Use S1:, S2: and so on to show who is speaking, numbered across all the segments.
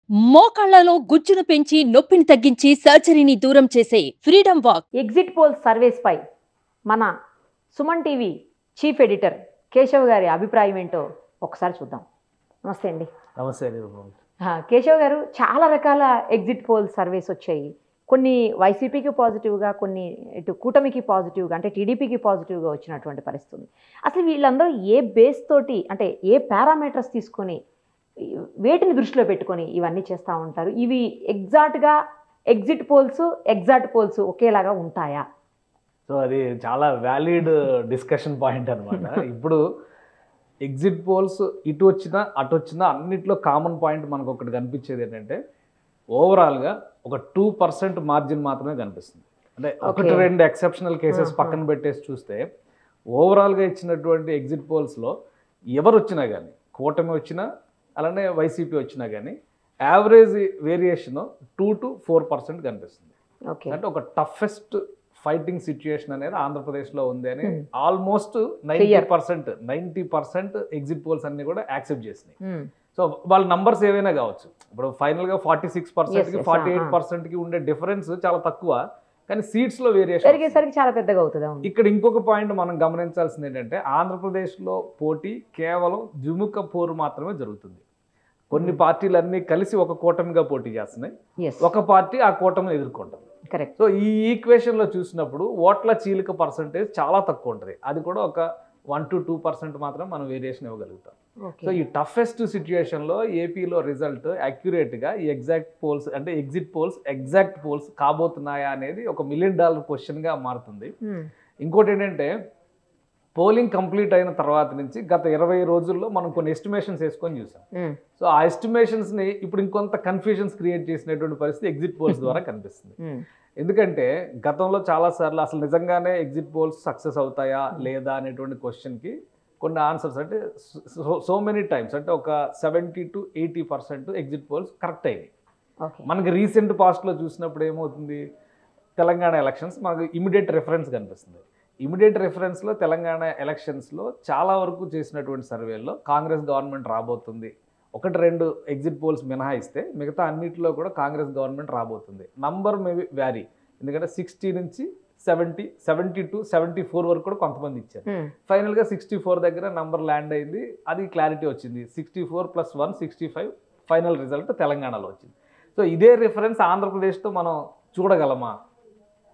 S1: మోకాళ్లలో గుజ్జును పెంచి నొప్పిని తగ్గించి సర్జరీని దూరం చేసే freedom walk.
S2: Exit poll surveys పై మన Suman TV chief editor Keshav గారి అభిప్రాయం ఏంటో ఒకసారి చూద్దాం. నమస్తే అండి.
S3: నమస్తే.
S2: కేశవ్ గారు, చాలా రకాల ఎగ్జిట్ పోల్ సర్వేస్ వచ్చాయి. కొన్ని వైసీపీకి పాజిటివ్గా, కొన్ని ఇటు కూటమికి పాజిటివ్గా, అంటే టీడీపీకి పాజిటివ్గా వచ్చినటువంటి పరిస్థితి. అసలు వీళ్ళందరూ ఏ బేస్ తోటి, అంటే ఏ పారామీటర్స్ తీసుకొని, వేటిని దృష్టిలో పెట్టుకొని ఇవన్నీ చేస్తూ ఉంటారు? ఇవి ఎగ్జాక్ట్గా ఎగ్జాక్ట్ పోల్స్ ఒకేలాగా ఉంటాయా?
S3: సో అది చాలా వ్యాలిడ్ డిస్కషన్ పాయింట్ అనమాట. ఇప్పుడు ఎగ్జిట్ పోల్స్ ఇటు వచ్చినా అటు వచ్చినా అన్నిట్లో కామన్ పాయింట్ మనకు ఒకటి కనిపించేది ఏంటంటే, ఓవరాల్గా ఒక 2% మార్జిన్ మాత్రమే కనిపిస్తుంది. అంటే ఒకటి రెండు ఎక్సెప్షనల్ కేసెస్ పక్కన పెట్టేసి చూస్తే ఓవరాల్గా ఇచ్చినటువంటి ఎగ్జిట్ పోల్స్లో ఎవరు వచ్చినా కానీ, కూటమి వచ్చినా అలానే వైసీపీ వచ్చినా కానీ, యావరేజ్ వేరియేషన్ 2 to 4% కనిపిస్తుంది. అంటే ఒక టఫెస్ట్ ఫైటింగ్ సిచ్యుయేషన్ అనేది ఆంధ్రప్రదేశ్లో ఉంది అని ఆల్మోస్ట్ 90% ఎగ్జిట్ పోల్స్ అన్ని కూడా యాక్సెప్ట్ చేసినాయి. సో వాళ్ళ నంబర్స్ ఏవైనా కావచ్చు. ఇప్పుడు ఫైనల్గా 46%కి 48%కి ఉండే డిఫరెన్స్ చాలా తక్కువ, కానీ సీట్స్లో వేరియేషన్
S2: చాలా పెద్దగా అవుతుంది.
S3: ఇక్కడ ఇంకొక పాయింట్ మనం గమనించాల్సింది ఏంటంటే, ఆంధ్రప్రదేశ్లో పోటీ కేవలం ద్విముఖ పోరు మాత్రమే జరుగుతుంది. కొన్ని పార్టీలన్నీ కలిసి ఒక కూటమిగా పోటీ చేస్తున్నాయి, ఒక పార్టీ ఆ కూటమిని ఎదుర్కొంటుంది.
S2: కరెక్ట్.
S3: సో ఈ ఈక్వేషన్లో చూసినప్పుడు ఓట్ల చీలిక పర్సంటేజ్ చాలా తక్కువ ఉంటుంది. అది కూడా ఒక 1 to 2% మాత్రం మనం వేరియేషన్ ఇవ్వగలుగుతాం. సో ఈ టఫెస్ట్ సిచ్యుయేషన్లో ఏపీలో రిజల్ట్ యాక్యురేట్గా ఈ ఎగ్జిట్ పోల్స్ ఎగ్జాక్ట్ పోల్స్ కాబోతున్నాయా అనేది ఒక $1 million క్వశ్చన్గా మారుతుంది. ఇంకోటి ఏంటంటే, పోలింగ్ కంప్లీట్ అయిన తర్వాత నుంచి గత 20 రోజుల్లో మనం కొన్ని ఎస్టిమేషన్స్ వేసుకొని చూసాం. సో ఆ ఎస్టిమేషన్స్ని ఇప్పుడు ఇంకొంత కన్ఫ్యూజన్స్ క్రియేట్ చేసినటువంటి పరిస్థితి ఎగ్జిట్ పోల్స్ ద్వారా కనిపిస్తుంది. ఎందుకంటే గతంలో చాలాసార్లు అసలు నిజంగానే ఎగ్జిట్ పోల్స్ సక్సెస్ అవుతాయా లేదా అనేటువంటి క్వశ్చన్కి కొన్ని ఆన్సర్స్, అంటే సో మెనీ టైమ్స్, అంటే ఒక 70 to 80% ఎగ్జిట్ పోల్స్ కరెక్ట్ అయినాయి. మనకి రీసెంట్ పాస్ట్లో చూసినప్పుడు ఏమవుతుంది, తెలంగాణ ఎలక్షన్స్ మనకు ఇమీడియట్ రెఫరెన్స్ కనిపిస్తుంది. ఇమీడియట్ రెఫరెన్స్లో తెలంగాణ ఎలక్షన్స్లో చాలా వరకు చేసినటువంటి సర్వేల్లో కాంగ్రెస్ గవర్నమెంట్ రాబోతుంది, 1-2 ఎగ్జిట్ పోల్స్ మినహాయిస్తే మిగతా అన్నింటిలో కూడా కాంగ్రెస్ గవర్నమెంట్ రాబోతుంది. నంబర్ మేబీ వ్యారీ, ఎందుకంటే 60 నుంచి 70 to 74 వరకు కూడా కొంతమంది ఇచ్చారు. ఫైనల్గా 64 దగ్గర నంబర్ ల్యాండ్ అయింది. అది క్లారిటీ వచ్చింది. 64 + 1 65 ఫైనల్ రిజల్ట్ తెలంగాణలో వచ్చింది. సో ఇదే రిఫరెన్స్ ఆంధ్రప్రదేశ్తో మనం చూడగలమా?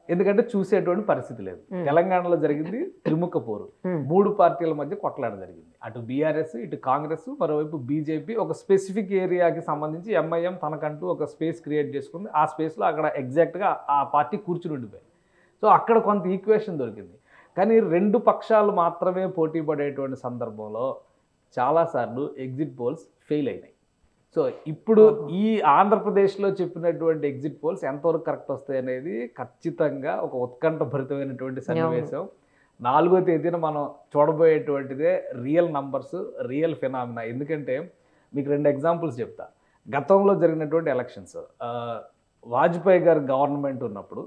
S3: ఎందుకంటే చూసేటువంటి పరిస్థితి లేదు. తెలంగాణలో జరిగింది త్రిముఖ పోరు, 3 పార్టీల మధ్య కొట్లాట జరిగింది. అటు బీఆర్ఎస్, ఇటు కాంగ్రెస్, మరోవైపు బీజేపీ ఒక స్పెసిఫిక్ ఏరియాకి సంబంధించి ఎంఐఎం తనకంటూ ఒక స్పేస్ క్రియేట్ చేసుకుంది. ఆ స్పేస్లో అక్కడ ఎగ్జాక్ట్గా ఆ పార్టీ కూర్చుని ఉండిపోయింది. సో అక్కడ కొంత ఈక్వేషన్ దొరికింది. కానీ 2 పక్షాలు మాత్రమే పోటీ పడేటువంటి సందర్భంలో చాలాసార్లు ఎగ్జిట్ పోల్స్ ఫెయిల్ అయినాయి. సో ఇప్పుడు ఈ ఆంధ్రప్రదేశ్లో చెప్పినటువంటి ఎగ్జిట్ పోల్స్ ఎంతవరకు కరెక్ట్ వస్తాయి అనేది ఖచ్చితంగా ఒక ఉత్కంఠభరితమైనటువంటి సన్నివేశం. 4వ తేదీన మనం చూడబోయేటువంటిదే రియల్ నంబర్స్, రియల్ ఫినామినా. ఎందుకంటే మీకు 2 ఎగ్జాంపుల్స్ చెప్తా. గతంలో జరిగినటువంటి ఎలక్షన్స్, వాజ్పేయి గారు గవర్నమెంట్ ఉన్నప్పుడు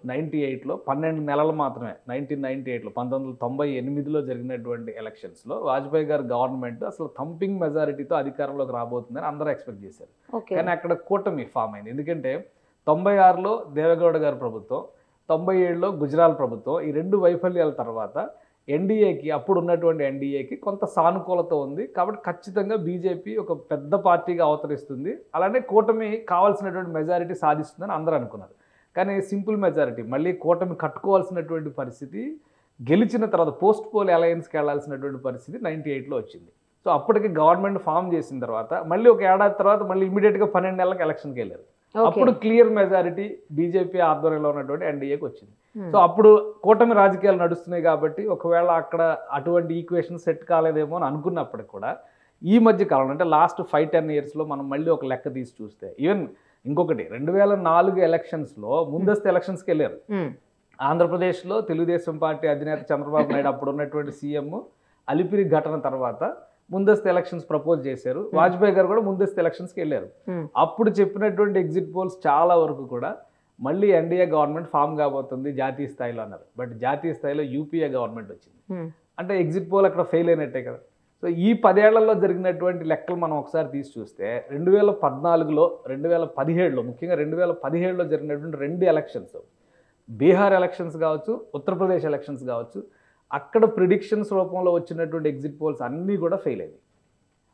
S3: 98లో 12 నెలలు మాత్రమే, 1998లో 1998లో జరిగినటువంటి ఎలక్షన్స్లో వాజ్పేయి గారు గవర్నమెంట్ అసలు థంపింగ్ మెజారిటీతో అధికారంలోకి రాబోతుందని అందరూ ఎక్స్పెక్ట్ చేశారు. కానీ అక్కడ కూటమి ఫామ్ అయింది. ఎందుకంటే 96లో దేవేగౌడ గారి ప్రభుత్వం, 97లో గుజరాల్ ప్రభుత్వం, ఈ 2 వైఫల్యాల తర్వాత ఎన్డీఏకి, అప్పుడు ఉన్నటువంటి ఎన్డీఏకి కొంత సానుకూలత ఉంది. కాబట్టి ఖచ్చితంగా బీజేపీ ఒక పెద్ద పార్టీగా అవతరిస్తుంది, అలానే కూటమి కావాల్సినటువంటి మెజారిటీ సాధిస్తుందని అందరూ అనుకున్నారు. కానీ సింపుల్ మెజారిటీ, మళ్ళీ కూటమి కట్టుకోవాల్సినటువంటి పరిస్థితి, గెలిచిన తర్వాత పోస్ట్ పోల్ అలయన్స్కి వెళ్లాల్సినటువంటి పరిస్థితి 98లో వచ్చింది. సో అప్పటికి గవర్నమెంట్ ఫామ్ చేసిన తర్వాత మళ్ళీ ఒక ఏడాది తర్వాత మళ్ళీ ఇమీడియట్గా 12 నెలలకు ఎలక్షన్కి వెళ్ళారు. అప్పుడు క్లియర్ మెజారిటీ బీజేపీ ఆధ్వర్యంలో ఉన్నటువంటి ఎన్డీఏకి వచ్చింది. సో అప్పుడు కూటమి రాజకీయాలు నడుస్తున్నాయి కాబట్టి ఒకవేళ అక్కడ అటువంటి ఈక్వేషన్ సెట్ కాలేదేమో అని అనుకున్నప్పటికి కూడా ఈ మధ్య కాలం, అంటే లాస్ట్ 5-10 ఇయర్స్లో మనం మళ్ళీ ఒక లెక్క తీసి చూస్తే, ఈవెన్ ఇంకొకటి 2004 ఎలక్షన్స్లో ముందస్తు ఎలక్షన్స్కి వెళ్ళారు. ఆంధ్రప్రదేశ్లో తెలుగుదేశం పార్టీ అధినేత చంద్రబాబు నాయుడు, అప్పుడు ఉన్నటువంటి సీఎం, అలిపిరి ఘటన తర్వాత ముందస్తు ఎలక్షన్స్ ప్రపోజ్ చేశారు. వాజ్పేయి గారు కూడా ముందస్తు ఎలక్షన్స్కి వెళ్ళారు. అప్పుడు చెప్పినటువంటి ఎగ్జిట్ పోల్స్ చాలా వరకు కూడా మళ్ళీ ఎన్డీఏ గవర్నమెంట్ ఫామ్ కాబోతుంది జాతీయ స్థాయిలో అన్నారు. బట్ జాతీయ స్థాయిలో యూపీఏ గవర్నమెంట్ వచ్చింది. అంటే ఎగ్జిట్ పోల్ అక్కడ ఫెయిల్ అయినట్టే కదా. సో ఈ 10 ఏళ్లలో జరిగినటువంటి లెక్కలు మనం ఒకసారి తీసి చూస్తే 2014లో 2017లో ముఖ్యంగా 2017లో జరిగినటువంటి 2 ఎలక్షన్స్, బీహార్ ఎలక్షన్స్ కావచ్చు, ఉత్తరప్రదేశ్ ఎలక్షన్స్ కావచ్చు, అక్కడ ప్రిడిక్షన్స్ రూపంలో వచ్చినటువంటి ఎగ్జిట్ పోల్స్ అన్నీ కూడా ఫెయిల్ అయ్యాయి.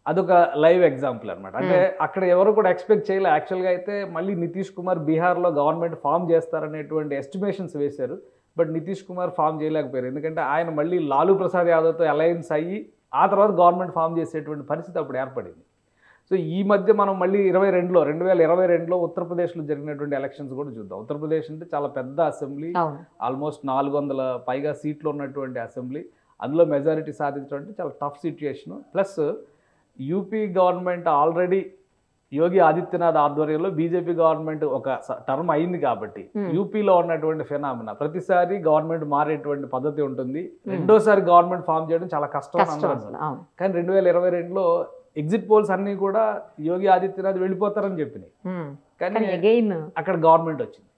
S3: అదొక లైవ్ ఎగ్జాంపుల్ అనమాట. అంటే అక్కడ ఎవరు కూడా ఎక్స్పెక్ట్ చేయలే. యాక్చువల్గా అయితే మళ్ళీ నితీష్ కుమార్ బీహార్లో గవర్నమెంట్ ఫామ్ చేస్తారనేటువంటి ఎస్టిమేషన్స్ వేశారు. బట్ నితీష్ కుమార్ ఫామ్ చేయలేకపోయారు. ఎందుకంటే ఆయన మళ్ళీ లాలూ ప్రసాద్ యాదవ్తో అలయన్స్ అయ్యి ఆ తర్వాత గవర్నమెంట్ ఫామ్ చేసేటువంటి పరిస్థితి అప్పుడు ఏర్పడింది. సో ఈ మధ్య మనం మళ్ళీ 2022లో ఉత్తరప్రదేశ్లో జరిగినటువంటి ఎలక్షన్స్ కూడా చూద్దాం. ఉత్తరప్రదేశ్ అంటే చాలా పెద్ద అసెంబ్లీ, ఆల్మోస్ట్ 400 పైగా సీట్లు ఉన్నటువంటి అసెంబ్లీ. అందులో మెజారిటీ సాధించడం అంటే చాలా tough situation. Plus UP government already Yogi Adityanath ఆధ్వర్యంలో బీజేపీ గవర్నమెంట్ ఒక టర్మ్ అయింది కాబట్టి యూపీలో ఉన్నటువంటి ఫినామినా ప్రతిసారి గవర్నమెంట్ మారేటువంటి పద్ధతి ఉంటుంది. రెండోసారి గవర్నమెంట్ ఫామ్ చేయడం చాలా కష్టం. కానీ 2022లో ఎగ్జిట్ పోల్స్ అన్నీ కూడా యోగి ఆదిత్యనాథ్ వెళ్ళిపోతారని చెప్పినాయి. కానీ అక్కడ గవర్నమెంట్ వచ్చింది.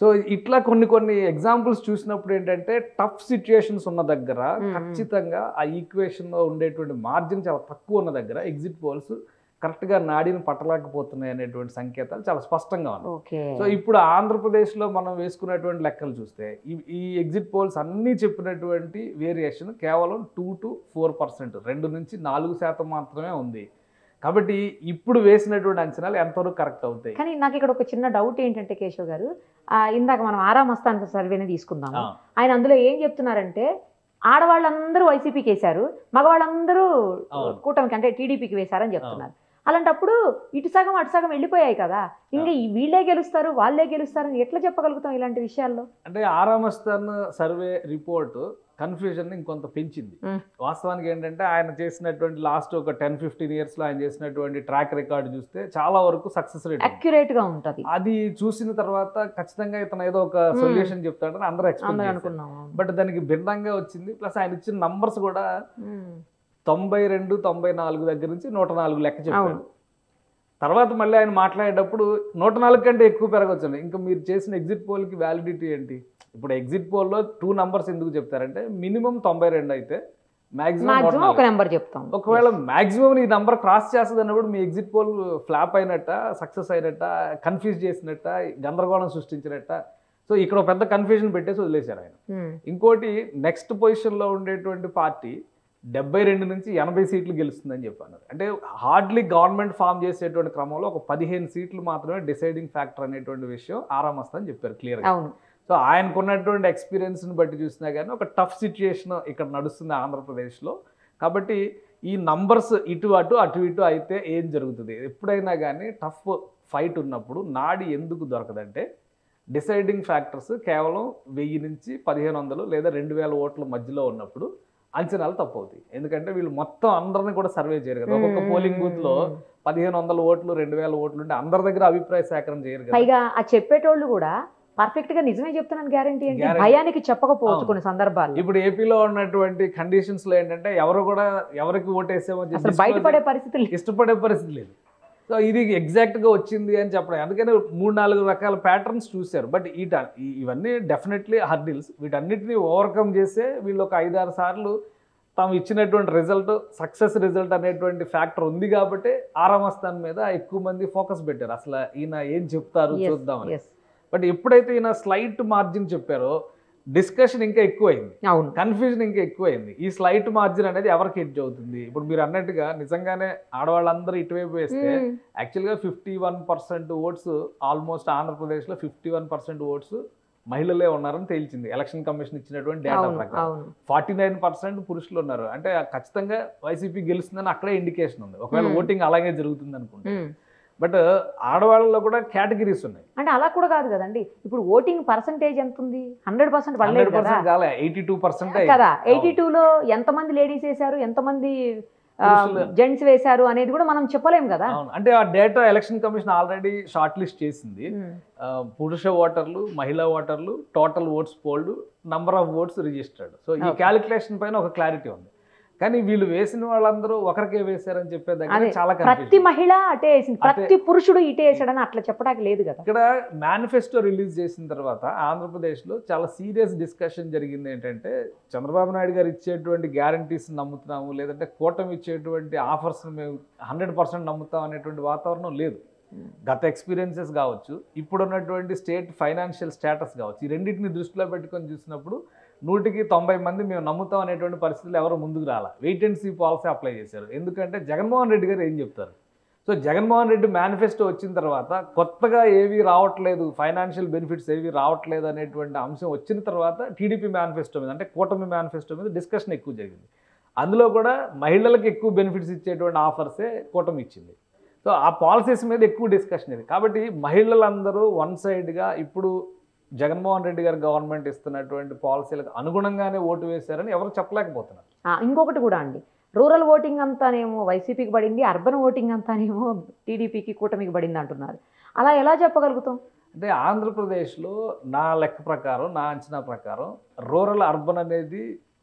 S3: సో ఇట్లా కొన్ని ఎగ్జాంపుల్స్ చూసినప్పుడు ఏంటంటే టఫ్ సిచ్యుయేషన్స్ ఉన్న దగ్గర ఖచ్చితంగా ఆ ఈక్వేషన్లో ఉండేటువంటి మార్జిన్ చాలా తక్కువ ఉన్న దగ్గర ఎగ్జిట్ పోల్స్ కరెక్ట్గా నాడిని పట్టలేకపోతున్నాయి అనేటువంటి సంకేతాలు చాలా స్పష్టంగా ఉన్నాయి. సో ఇప్పుడు ఆంధ్రప్రదేశ్లో మనం వేసుకున్నటువంటి లెక్కలు చూస్తే ఈ ఎగ్జిట్ పోల్స్ అన్నీ చెప్పినటువంటి వేరియేషన్ కేవలం 2 to 4%, 2 నుంచి 4% మాత్రమే ఉంది. కాబట్టి ఇప్పుడు వేసినటువంటి అంచనాలు ఎంతవరకు కరెక్ట్ అవుతాయి.
S2: కానీ నాకు ఇక్కడ ఒక చిన్న డౌట్ ఏంటంటే కేశవ్ గారు, ఇందాక మనం ఆరా మస్తాన్ సర్వేని తీసుకుందాము. ఆయన అందులో ఏం చెప్తున్నారంటే ఆడవాళ్ళందరూ వైసీపీకి వేశారు, మగవాళ్ళందరూ కూటమికి అంటే టీడీపీకి వేశారని చెప్తున్నారు. అలాంటప్పుడు ఇటు సగం అటు సగం వెళ్ళిపోయాయి కదా, ఇంకా వీళ్ళే గెలుస్తారు వాళ్ళే గెలుస్తారని ఎట్లా చెప్పగలుగుతాం ఇలాంటి విషయాల్లో?
S3: అంటే ఆరా మస్తాన్ సర్వే రిపోర్ట్ కన్ఫ్యూజన్ ఇంకొంత పెంచింది. వాస్తవానికి ఏంటంటే ఆయన చేసినటువంటి లాస్ట్ ఒక 10-15 ఇయర్స్లో ఆయన చేసినటువంటి ట్రాక్ రికార్డు చూస్తే చాలా వరకు సక్సెస్ రేట్
S2: అక్యురేట్ గా ఉంటుంది.
S3: అది చూసిన తర్వాత ఖచ్చితంగా ఇతను ఏదో ఒక సొల్యూషన్ చెప్తాడని అందరూ ఎక్స్పెక్ట్ అనుకున్నాం. బట్ దానికి భిన్నంగా వచ్చింది. ప్లస్ ఆయన ఇచ్చిన నంబర్స్ కూడా 92-94 దగ్గర నుంచి 104 లెక్క చెప్పాడు. తర్వాత మళ్ళీ ఆయన మాట్లాడేటప్పుడు 104 కంటే ఎక్కువ పెరగవచ్చు. ఇంకా మీరు చేసిన ఎగ్జిట్ పోల్కి వ్యాలిడిటీ ఏంటి? ఇప్పుడు ఎగ్జిట్ పోల్లో 2 నంబర్స్ ఎందుకు చెప్తారంటే మినిమం 92 అయితే మాక్సిమం
S2: ఒక నెంబర్ చెప్తాం.
S3: ఒకవేళ మాక్సిమం ఈ నంబర్ క్రాస్ చేస్తుంది అన్నప్పుడు మీ ఎగ్జిట్ పోల్ ఫ్లాప్ అయినట్ట, సక్సెస్ అయినట్ట, కన్ఫ్యూజ్ చేసినట్ట, గందరగోళం సృష్టించినట్ట. సో ఇక్కడ పెద్ద కన్ఫ్యూజన్ పెట్టేసి వదిలేశారు ఆయన. ఇంకోటి నెక్స్ట్ పొజిషన్లో ఉండేటువంటి పార్టీ 72 నుంచి 80 సీట్లు గెలుస్తుందని చెప్పాను. అంటే హార్డ్లీ గవర్నమెంట్ ఫామ్ చేసేటువంటి క్రమంలో ఒక 15 సీట్లు మాత్రమే డిసైడింగ్ ఫ్యాక్టర్ అనేటువంటి విషయం ఆరా మస్తాన్ చెప్పారు క్లియర్గా. సో ఆయనకున్నటువంటి ఎక్స్పీరియన్స్ని బట్టి చూసినా కానీ ఒక టఫ్ సిచ్యుయేషన్ ఇక్కడ నడుస్తుంది ఆంధ్రప్రదేశ్లో. కాబట్టి ఈ నంబర్స్ ఇటు ఇటు అయితే ఏం జరుగుతుంది? ఎప్పుడైనా కానీ టఫ్ ఫైట్ ఉన్నప్పుడు నాడి ఎందుకు దొరకదంటే డిసైడింగ్ ఫ్యాక్టర్స్ కేవలం 1000 నుంచి 1500 లేదా 2000 ఓట్ల మధ్యలో ఉన్నప్పుడు అంచనాలు తప్పవుతాయి. ఎందుకంటే వీళ్ళు మొత్తం అందరిని కూడా సర్వే చేయరు కదా. ఒక్కొక్క పోలింగ్ బూత్ లో 1500 ఓట్లు 2000 ఓట్లు ఉంటే అందరి దగ్గర అభిప్రాయ సేకరణ చేయరు కదా.
S2: పైగా ఆ చెప్పేటోళ్ళు కూడా పర్ఫెక్ట్ గా నిజమే చెప్తున్నాను గ్యారంటీ ఏంటి? భయానికి చెప్పకపోవచ్చు కొన్ని సందర్భాలు.
S3: ఇప్పుడు ఏపీలో ఉన్నటువంటి కండిషన్స్ లో ఏంటంటే ఎవరు కూడా ఎవరికి ఓటేసేమో
S2: బయటపడే పరిస్థితి,
S3: ఇష్టపడే పరిస్థితి లేదు. సో ఇది ఎగ్జాక్ట్గా వచ్చింది అని చెప్పడం. అందుకని 3-4 రకాల ప్యాటర్న్స్ చూశారు. బట్ ఇవన్నీ డెఫినెట్లీ హర్డిల్స్. వీటన్నిటిని ఓవర్కమ్ చేసే వీళ్ళు ఒక 5-6 సార్లు తాము ఇచ్చినటువంటి రిజల్ట్ సక్సెస్ రిజల్ట్ అనేటువంటి ఫ్యాక్టర్ ఉంది కాబట్టి ఆరా మస్తాన్ మీద ఎక్కువ మంది ఫోకస్ పెట్టారు. అసలు ఈయన ఏం చెప్తారు చూద్దామని. బట్ ఎప్పుడైతే ఈయన స్లైట్ మార్జిన్ చెప్పారో డిస్కషన్ ఇంకా ఎక్కువైంది, కన్ఫ్యూజన్ ఇంకా ఎక్కువైంది. ఈ స్లైట్ మార్జిన్ అనేది ఎవరికి ఎడ్జ్ అవుతుంది? ఇప్పుడు మీరు అన్నట్టుగా నిజంగానే ఆడవాళ్ళందరూ ఇటువైపు వేస్తే యాక్చువల్గా 51% ఓట్స్ ఆల్మోస్ట్ ఆంధ్రప్రదేశ్లో 51% ఓట్స్ మహిళలే ఉన్నారని తేల్చింది ఎలక్షన్ కమిషన్ ఇచ్చినటువంటి డేటా ప్రకారం. 49% పురుషులు ఉన్నారు. అంటే ఖచ్చితంగా వైసీపీ గెలుస్తుందని అక్కడే ఇండికేషన్ ఉంది. ఒకవేళ ఓటింగ్ అలాగే జరుగుతుంది అనుకుంటే. బట్ ఆడవాళ్ళలో కూడా కేటగిరీస్ ఉన్నాయి.
S2: అంటే అలా కూడా కాదు కదండి. ఇప్పుడు ఓటింగ్ పర్సంటేజ్ ఎంత ఉంది? 100% పడలేదు కదా,
S3: 82%
S2: కదా. 82లో ఎంతమంది లేడీస్ వేశారు, ఎంతమంది జెంట్స్ వేశారు అనేది కూడా మనం చెప్పలేము కదా.
S3: అంటే ఆ data election commission already short list చేసింది. పురుష ఓటర్లు, మహిళా ఓటర్లు, total votes fold, number of votes registered. So ఈ క్యాలిక్యులేషన్ పైన ఒక క్లారిటీ ఉంది. కానీ వీళ్ళు వేసిన వాళ్ళందరూ ఒకరికే వేశారని చెప్పే దగ్గర
S2: అదే,
S3: చాలా
S2: ప్రతి
S3: కన్ఫ్యూజన్.
S2: మహిళ అటే వేసింది, ప్రతి పురుషుడు ఇటే వేసాడని అట్లా చెప్పడానికి లేదు కదా.
S3: ఇక్కడ మేనిఫెస్టో రిలీజ్ చేసిన తర్వాత ఆంధ్రప్రదేశ్లో చాలా సీరియస్ డిస్కషన్ జరిగింది. ఏంటంటే చంద్రబాబు నాయుడు గారు ఇచ్చేటువంటి గ్యారంటీస్ నమ్ముతున్నాము, లేదంటే కూటమి ఇచ్చేటువంటి ఆఫర్స్ మేము 100% నమ్ముతాం అనేటువంటి వాతావరణం లేదు. గత ఎక్స్పీరియన్సెస్ కావచ్చు, ఇప్పుడున్నటువంటి స్టేట్ ఫైనాన్షియల్ స్టేటస్ కావచ్చు, ఈ రెండింటిని దృష్టిలో పెట్టుకొని చూసినప్పుడు 100కి 90 మంది మేము నమ్ముతాం అనేటువంటి పరిస్థితులు ఎవరు ముందుకు రాలా. Wait and see policy apply చేశారు. ఎందుకంటే జగన్మోహన్ రెడ్డి గారు ఏం చెప్తారు? సో జగన్మోహన్ రెడ్డి మేనిఫెస్టో వచ్చిన తర్వాత కొత్తగా ఏవి రావట్లేదు, ఫైనాన్షియల్ బెనిఫిట్స్ ఏవి రావట్లేదు అనేటువంటి అంశం వచ్చిన తర్వాత టీడీపీ మేనిఫెస్టో మీద, అంటే కూటమి మేనిఫెస్టో మీద డిస్కషన్ ఎక్కువ జరిగింది. అందులో కూడా మహిళలకు ఎక్కువ బెనిఫిట్స్ ఇచ్చేటువంటి ఆఫర్సే కూటమి ఇచ్చింది. సో ఆ పాలసీస్ మీద ఎక్కువ డిస్కషన్ ఇది. కాబట్టి మహిళలందరూ వన్ సైడ్గా ఇప్పుడు జగన్మోహన్ రెడ్డి గారి గవర్నమెంట్ ఇస్తున్నటువంటి పాలసీలకు అనుగుణంగానే ఓటు వేశారని ఎవరు చెప్పలేకపోతున్నారు.
S2: ఇంకొకటి కూడా అండి, రూరల్ ఓటింగ్ అంతానేమో వైసీపీకి పడింది, అర్బన్ ఓటింగ్ అంతానేమో టీడీపీకి కూటమికి పడింది అంటున్నారు. అలా ఎలా చెప్పగలుగుతాం?
S3: అంటే ఆంధ్రప్రదేశ్లో నా లెక్క ప్రకారం, నా అంచనా ప్రకారం రూరల్ అర్బన్ అనేది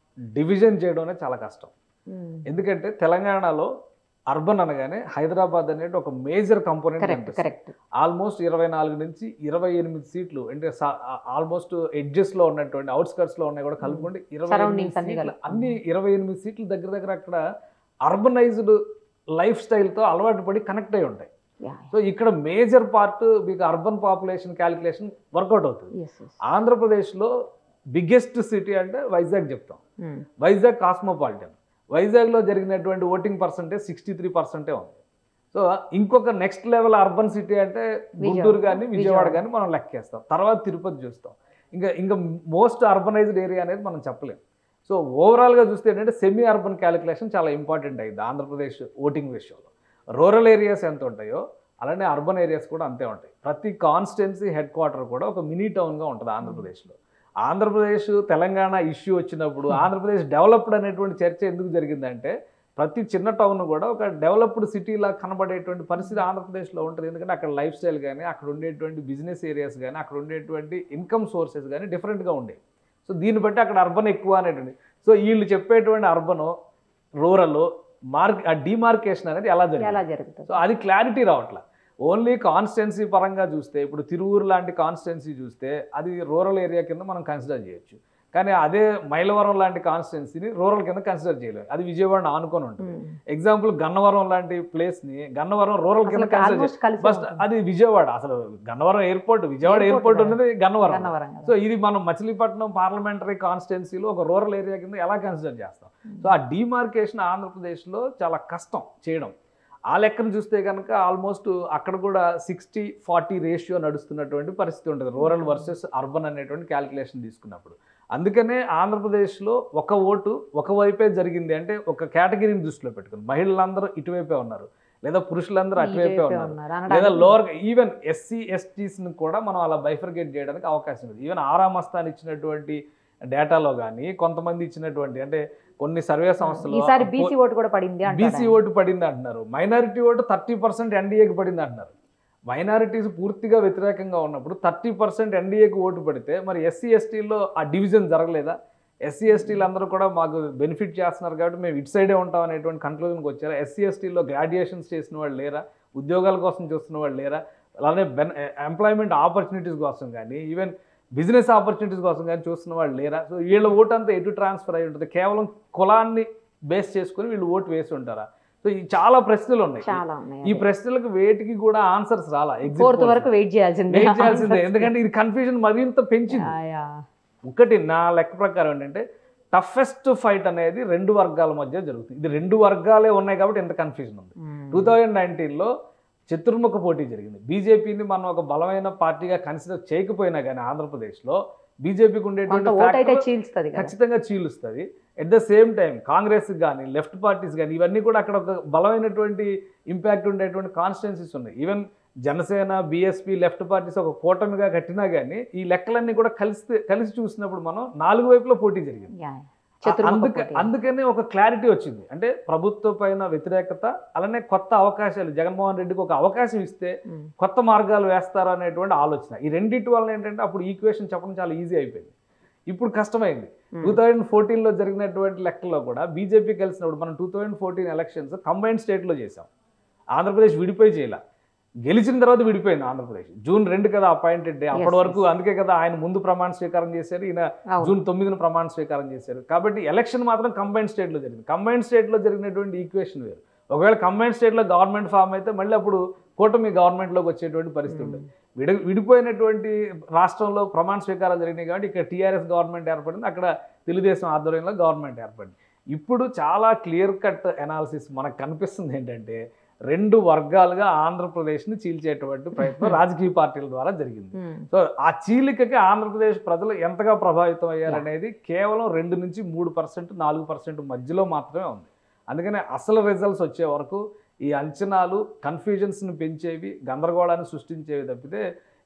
S3: డివిజన్ చేయడం అనేది చాలా కష్టం. ఎందుకంటే తెలంగాణలో అర్బన్ అనగానే హైదరాబాద్ అనేది ఒక మేజర్ కంపోనెంట్.
S2: కరెక్ట్.
S3: ఆల్మోస్ట్ 24 నుంచి 28 సీట్లు, అంటే ఆల్మోస్ట్ ఎడ్జెస్లో ఉన్నటువంటి అవుట్స్కర్ట్స్లో ఉన్నాయి కూడా కలుపుకుంటే 28 సీట్లు, అన్ని 28 సీట్లు దగ్గర దగ్గర అక్కడ అర్బనైజ్డ్ లైఫ్ స్టైల్తో అలవాటు పడి కనెక్ట్ అయి ఉంటాయి. సో ఇక్కడ మేజర్ పార్ట్ మీకు అర్బన్ పాపులేషన్ క్యాలిక్యులేషన్ వర్కౌట్ అవుతుంది. ఆంధ్రప్రదేశ్లో బిగ్గెస్ట్ సిటీ అంటే వైజాగ్ చెప్తాం. వైజాగ్ కాస్మోపాలిటన్. వైజాగ్లో జరిగినటువంటి ఓటింగ్ పర్సంటేజ్ 63% ఉంది. సో ఇంకొక నెక్స్ట్ లెవెల్ అర్బన్ సిటీ అంటే గుంటూరు కానీ విజయవాడ కానీ మనం లెక్కేస్తాం. తర్వాత తిరుపతి చూస్తాం. ఇంకా మోస్ట్ అర్బనైజ్డ్ ఏరియా అనేది మనం చెప్పలేం. సో ఓవరాల్గా చూస్తే ఏంటంటే సెమీ అర్బన్ క్యాలిక్యులేషన్ చాలా ఇంపార్టెంట్ అయింది ఆంధ్రప్రదేశ్ ఓటింగ్ విషయంలో. రూరల్ ఏరియాస్ ఎంత ఉంటాయో అలానే అర్బన్ ఏరియాస్ కూడా అంతే ఉంటాయి. ప్రతి కాన్స్టిట్యున్సీ హెడ్ క్వార్టర్ కూడా ఒక మినీ టౌన్గా ఉంటుంది ఆంధ్రప్రదేశ్లో. ఆంధ్రప్రదేశ్ తెలంగాణ ఇష్యూ వచ్చినప్పుడు ఆంధ్రప్రదేశ్ డెవలప్డ్ అనేటువంటి చర్చ ఎందుకు జరిగిందంటే ప్రతి చిన్న టౌన్ కూడా ఒక డెవలప్డ్ సిటీలా కనబడేటువంటి పరిస్థితి ఆంధ్రప్రదేశ్లో ఉంటుంది. ఎందుకంటే అక్కడ లైఫ్ స్టైల్ కానీ, అక్కడ ఉండేటువంటి బిజినెస్ ఏరియాస్ కానీ, అక్కడ ఉండేటువంటి ఇన్కమ్ సోర్సెస్ కానీ డిఫరెంట్గా ఉండేవి. సో దీన్ని బట్టి అక్కడ అర్బన్ ఎక్కువ అనేటువంటి, సో వీళ్ళు చెప్పేటువంటి అర్బను రూరల్ ఆ డిమార్కేషన్ అనేది ఎలా జరుగుతుంది? సో అది క్లారిటీ రావట్లా. ఓన్లీ కాన్స్టిట్యున్సీ పరంగా చూస్తే ఇప్పుడు తిరువూరు లాంటి కాన్స్టిట్యున్సీ చూస్తే అది రూరల్ ఏరియా కింద మనం కన్సిడర్ చేయొచ్చు. కానీ అదే మైలవరం లాంటి కాన్స్టిట్యున్సీని రూరల్ కింద కన్సిడర్ చేయలేదు. అది విజయవాడని ఆనుకొని ఉంటుంది. ఎగ్జాంపుల్ గన్నవరం లాంటి ప్లేస్ని గన్నవరం రూరల్ కింద కన్సిడర్ ఫస్ట్ అది విజయవాడ. అసలు గన్నవరం ఎయిర్పోర్ట్, విజయవాడ ఎయిర్పోర్ట్ ఉన్నది గన్నవరం. సో ఇది మనం మచిలీపట్నం పార్లమెంటరీ కాన్స్టిట్యున్సీలో ఒక రూరల్ ఏరియా కింద ఎలా కన్సిడర్ చేస్తాం? సో ఆ డిమార్కేషన్ ఆంధ్రప్రదేశ్లో చాలా కష్టం చేయడం. ఆ లెక్కను చూస్తే కనుక ఆల్మోస్ట్ అక్కడ కూడా 60-40 రేషియో నడుస్తున్నటువంటి పరిస్థితి ఉంటుంది రూరల్ వర్సెస్ అర్బన్ అనేటువంటి క్యాలిక్యులేషన్ తీసుకున్నప్పుడు. అందుకనే ఆంధ్రప్రదేశ్లో ఒక ఓటు ఒకవైపే జరిగింది అంటే ఒక కేటగిరీని దృష్టిలో పెట్టుకుని మహిళలందరూ ఇటువైపే ఉన్నారు, లేదా పురుషులందరూ అటువైపే ఉన్నారు, లేదా లోవర్ ఈవెన్ ఎస్సీ ఎస్టీస్ని కూడా మనం అలా బైఫర్గేట్ చేయడానికి అవకాశం ఉంది. ఈవెన్ ఆరామస్తాన్ ఇచ్చినటువంటి డేటాలో కానీ కొంతమంది ఇచ్చినటువంటి అంటే కొన్ని సర్వే సంస్థలు
S2: బీసీ
S3: ఓటు పడింది అంటున్నారు, మైనారిటీ ఓటు 30% ఎన్డీఏకి పడింది అంటున్నారు. మైనారిటీస్ పూర్తిగా వ్యతిరేకంగా ఉన్నప్పుడు 30% ఎన్డీఏకి ఓటు పడితే మరి ఎస్సీ ఎస్టీల్లో ఆ డివిజన్ జరగలేదా? ఎస్సీ ఎస్టీలు అందరూ కూడా మాకు బెనిఫిట్ చేస్తున్నారు కాబట్టి మేము ఇటు సైడే ఉంటాం అనేటువంటి కన్క్లూజన్కి వచ్చారా? ఎస్సీ ఎస్టీల్లో గ్రాడ్యుయేషన్స్ చేసిన వాళ్ళు లేరా? ఉద్యోగాల కోసం చూస్తున్న వాళ్ళు లేరా? అలానే ఎంప్లాయ్మెంట్ ఆపర్చునిటీస్ కోసం కానీ ఈవెన్ బిజినెస్ ఆపర్చునిటీస్ కోసం కానీ చూస్తున్న వాళ్ళు లేరా? సో వీళ్ళ ఓటు అంతా ఎటు ట్రాన్స్ఫర్ అయి ఉంటుంది? కేవలం కులాన్ని బేస్ చేసుకుని వీళ్ళు ఓటు వేసి ఉంటారా? సో ఈ చాలా ప్రశ్నలు ఉన్నాయి. ఈ ప్రశ్నలకు వేటికి కూడా ఆన్సర్స్ రాలా.
S2: వరకు వెయిట్ చేయాల్సిందే.
S3: ఎందుకంటే ఇది కన్ఫ్యూజన్ మరింత పెంచింది. ఒకటి నా లెక్క ప్రకారం ఏంటంటే టఫెస్ట్ ఫైట్ అనేది 2 వర్గాల మధ్య జరుగుతుంది. ఇది 2 వర్గాలే ఉన్నాయి కాబట్టి ఎంత కన్ఫ్యూజన్ ఉంది. 2019లో చతుర్ముఖ పోటీ జరిగింది. బీజేపీని మనం ఒక బలమైన పార్టీగా కన్సిడర్ చేయకపోయినా కానీ ఆంధ్రప్రదేశ్లో బీజేపీకి ఉండేటువంటి ఖచ్చితంగా చీలుస్తుంది. At the same time Congress కానీ లెఫ్ట్ పార్టీస్ కానీ ఇవన్నీ కూడా అక్కడ ఒక బలమైనటువంటి ఇంపాక్ట్ ఉండేటువంటి కాన్స్టిట్యున్సీస్ ఉన్నాయి. Even Janasena, BSP, left parties ఒక కూటమిగా కట్టినా కానీ ఈ లెక్కలన్నీ కూడా కలిసి చూసినప్పుడు మనం 4 వైపులో పోటీ జరిగింది. అందుకనే ఒక క్లారిటీ వచ్చింది. అంటే ప్రభుత్వ పైన వ్యతిరేకత, అలానే కొత్త అవకాశాలు, జగన్మోహన్ రెడ్డికి ఒక అవకాశం ఇస్తే కొత్త మార్గాలు వేస్తారు అనేటువంటి ఆలోచన. ఈ రెండింటి వల్ల ఏంటంటే అప్పుడు ఈక్వేషన్ చెప్పడం చాలా ఈజీ అయిపోయింది. ఇప్పుడు కష్టమైంది. 2014లో జరిగినటువంటి లెక్కల్లో కూడా బీజేపీ కలిసినప్పుడు మనం 2014 ఎలక్షన్స్ కంబైన్డ్ స్టేట్లో చేసాం. ఆంధ్రప్రదేశ్ విడిపోయి చేయాల, గెలిచిన తర్వాత విడిపోయింది ఆంధ్రప్రదేశ్. June 2 కదా అపాయింటెడ్ డే. అప్పటి వరకు అందుకే కదా ఆయన ముందు ప్రమాణ స్వీకారం చేశారు, ఈయన June 9 ప్రమాణ స్వీకారం చేశారు. కాబట్టి ఎలక్షన్ మాత్రం కంబైన్డ్ స్టేట్లో జరిగింది. కంబైన్డ్ స్టేట్లో జరిగినటువంటి ఈక్వేషన్ వేరు. ఒకవేళ కంబైన్డ్ స్టేట్లో గవర్నమెంట్ ఫామ్ అయితే మళ్ళీ అప్పుడు కూటమి గవర్నమెంట్లోకి వచ్చేటువంటి పరిస్థితి ఉంటుంది. విడిపోయినటువంటి రాష్ట్రంలో ప్రమాణ స్వీకారాలు జరిగినాయి కాబట్టి ఇక్కడ టీఆర్ఎస్ గవర్నమెంట్ ఏర్పడింది, అక్కడ తెలుగుదేశం ఆధ్వర్యంలో గవర్నమెంట్ ఏర్పడింది. ఇప్పుడు చాలా క్లియర్ కట్ అనాలిసిస్ మనకు కనిపిస్తుంది ఏంటంటే 2 వర్గాలుగా ఆంధ్రప్రదేశ్ని చీల్చేటువంటి ప్రయత్నం రాజకీయ పార్టీల ద్వారా జరిగింది. సో ఆ చీలికకి ఆంధ్రప్రదేశ్ ప్రజలు ఎంతగా ప్రభావితం అయ్యారనేది కేవలం 2 నుంచి 3%, 4% మధ్యలో మాత్రమే ఉంది. అందుకనే అసలు రిజల్ట్స్ వచ్చే వరకు ఈ అంచనాలు కన్ఫ్యూజన్స్ని పెంచేవి, గందరగోళాన్ని సృష్టించేవి తప్పితే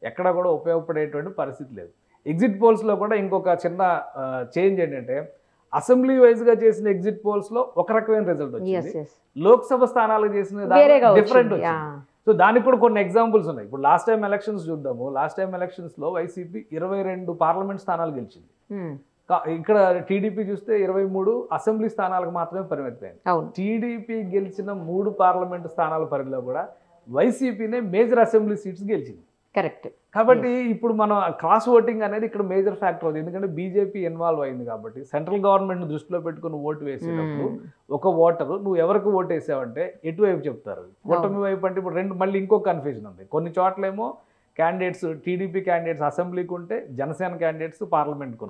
S3: ఎక్కడ కూడా ఉపయోగపడేటువంటి పరిస్థితి లేదు. ఎగ్జిట్ పోల్స్లో కూడా ఇంకొక చిన్న చేంజ్ ఏంటంటే అసెంబ్లీ వైజ్గా చేసిన ఎగ్జిట్ పోల్స్లో ఒక రకమైన రిజల్ట్ వచ్చింది, లోక్సభ స్థానాలకు చేసిన డిఫరెంట్ వచ్చింది. సో దానికి కూడా కొన్ని ఎగ్జాంపుల్స్ ఉన్నాయి. ఇప్పుడు లాస్ట్ టైం ఎలక్షన్స్ చూద్దాము. లాస్ట్ టైం ఎలక్షన్స్లో వైసీపీ 22 పార్లమెంట్ స్థానాలు గెలిచింది. ఇక్కడ టీడీపీ చూస్తే 23 అసెంబ్లీ స్థానాలకు మాత్రమే పరిమితమైంది. టీడీపీ గెలిచిన 3 పార్లమెంట్ స్థానాల పరిధిలో కూడా వైసీపీనే మేజర్ అసెంబ్లీ సీట్స్ గెలిచింది.
S2: కరెక్ట్.
S3: కాబట్టి ఇప్పుడు మనం క్రాస్ ఓటింగ్ అనేది ఇక్కడ మేజర్ ఫ్యాక్టర్ అవుతుంది. ఎందుకంటే బీజేపీ ఇన్వాల్వ్ అయింది కాబట్టి సెంట్రల్ గవర్నమెంట్ దృష్టిలో పెట్టుకుని ఓటు వేసేటప్పుడు ఒక ఓటరు నువ్వు ఎవరికి ఓటు వేసావంటే ఎటువైపు చెప్తారు, కూటమి వైపు అంటే ఇప్పుడు మళ్ళీ ఇంకో కన్ఫ్యూజన్ ఉంది. కొన్ని చోట్లేమో క్యాండిడేట్స్ టీడీపీ క్యాండిడేట్స్ అసెంబ్లీకి ఉంటే జనసేన క్యాండిడేట్స్ పార్లమెంట్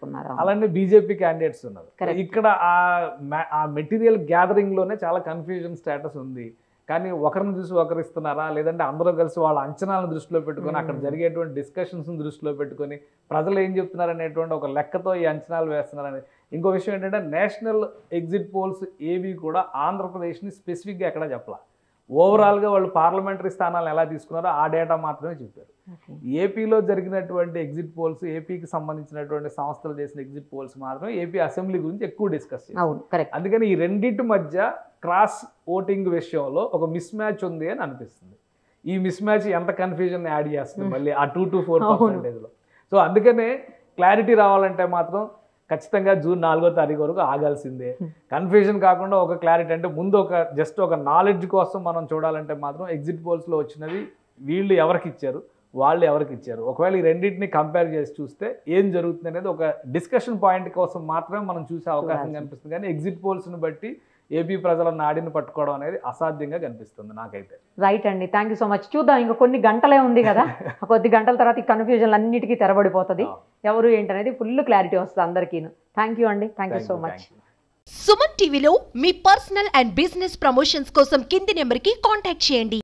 S3: ఉన్నారు, అలానే బీజేపీ క్యాండిడేట్స్ ఉన్నారు. ఇక్కడ ఆ మెటీరియల్ గ్యాదరింగ్ లోనే చాలా కన్ఫ్యూజన్ స్టేటస్ ఉంది. కానీ ఒకరిని చూసి ఒకరు ఇస్తున్నారా, లేదంటే అందరూ కలిసి వాళ్ళ అంచనాలను దృష్టిలో పెట్టుకొని అక్కడ జరిగేటువంటి డిస్కషన్స్ని దృష్టిలో పెట్టుకొని ప్రజలు ఏం చెప్తున్నారు అనేటువంటి ఒక లెక్కతో ఈ అంచనాలు వేస్తున్నారని. ఇంకో విషయం ఏంటంటే నేషనల్ ఎగ్జిట్ పోల్స్ ఏవి కూడా ఆంధ్రప్రదేశ్ని స్పెసిఫిక్గా ఎక్కడ చెప్పాల. ఓవరాల్గా వాళ్ళు పార్లమెంటరీ స్థానాలు ఎలా తీసుకున్నారో ఆ డేటా మాత్రమే చెప్పారు. ఏపీలో జరిగినటువంటి ఎగ్జిట్ పోల్స్, ఏపీకి సంబంధించినటువంటి సంస్థలు చేసిన ఎగ్జిట్ పోల్స్ మాత్రం ఏపీ అసెంబ్లీ గురించి ఎక్కువ డిస్కస్ చేశారు. అందుకని ఈ రెండింటి మధ్య క్రాస్ ఓటింగ్ విషయంలో ఒక మిస్ మ్యాచ్ ఉంది అని అనిపిస్తుంది. ఈ మిస్ మ్యాచ్ ఎంత కన్ఫ్యూజన్ యాడ్ చేస్తుంది మళ్ళీ ఆ 2 to 4%లో. సో అందుకనే క్లారిటీ రావాలంటే మాత్రం ఖచ్చితంగా June 4వ తారీఖు వరకు ఆగాల్సిందే. కన్ఫ్యూజన్ కాకుండా ఒక క్లారిటీ అంటే ముందు జస్ట్ ఒక నాలెడ్జ్ కోసం మనం చూడాలంటే మాత్రం ఎగ్జిట్ పోల్స్లో వచ్చినవి వీళ్ళు ఎవరికి ఇచ్చారు, వాళ్ళు ఎవరికి ఇచ్చారు, ఒకవేళ ఈ రెండింటిని కంపేర్ చేసి చూస్తే ఏం జరుగుతుంది అనేది ఒక డిస్కషన్ పాయింట్ కోసం మాత్రమే మనం చూసే అవకాశం కనిపిస్తుంది. కానీ ఎగ్జిట్ పోల్స్ని బట్టి ఏపీ ప్రజల నాడిని పట్టుకోవడం అనేది అసాధ్యంగా కనిపిస్తుంది నాకైతే.
S2: రైట్ అండి, థ్యాంక్ యూ సో మచ్. చూద్దాం, ఇంకా కొన్ని గంటలే ఉంది కదా, కొద్ది గంటల తర్వాత ఈ కన్ఫ్యూజన్ అన్నిటికీ తెరబడిపోతుంది, ఎవరు ఏంటనేది ఫుల్ క్లారిటీ వస్తుంది అందరికీ. థ్యాంక్ యూ అండి, thank you so much.
S1: Suman టీవీలో మీ పర్సనల్ అండ్ బిజినెస్ ప్రమోషన్స్ కోసం కింది నెంబర్కి కాంటాక్ట్ చేయండి.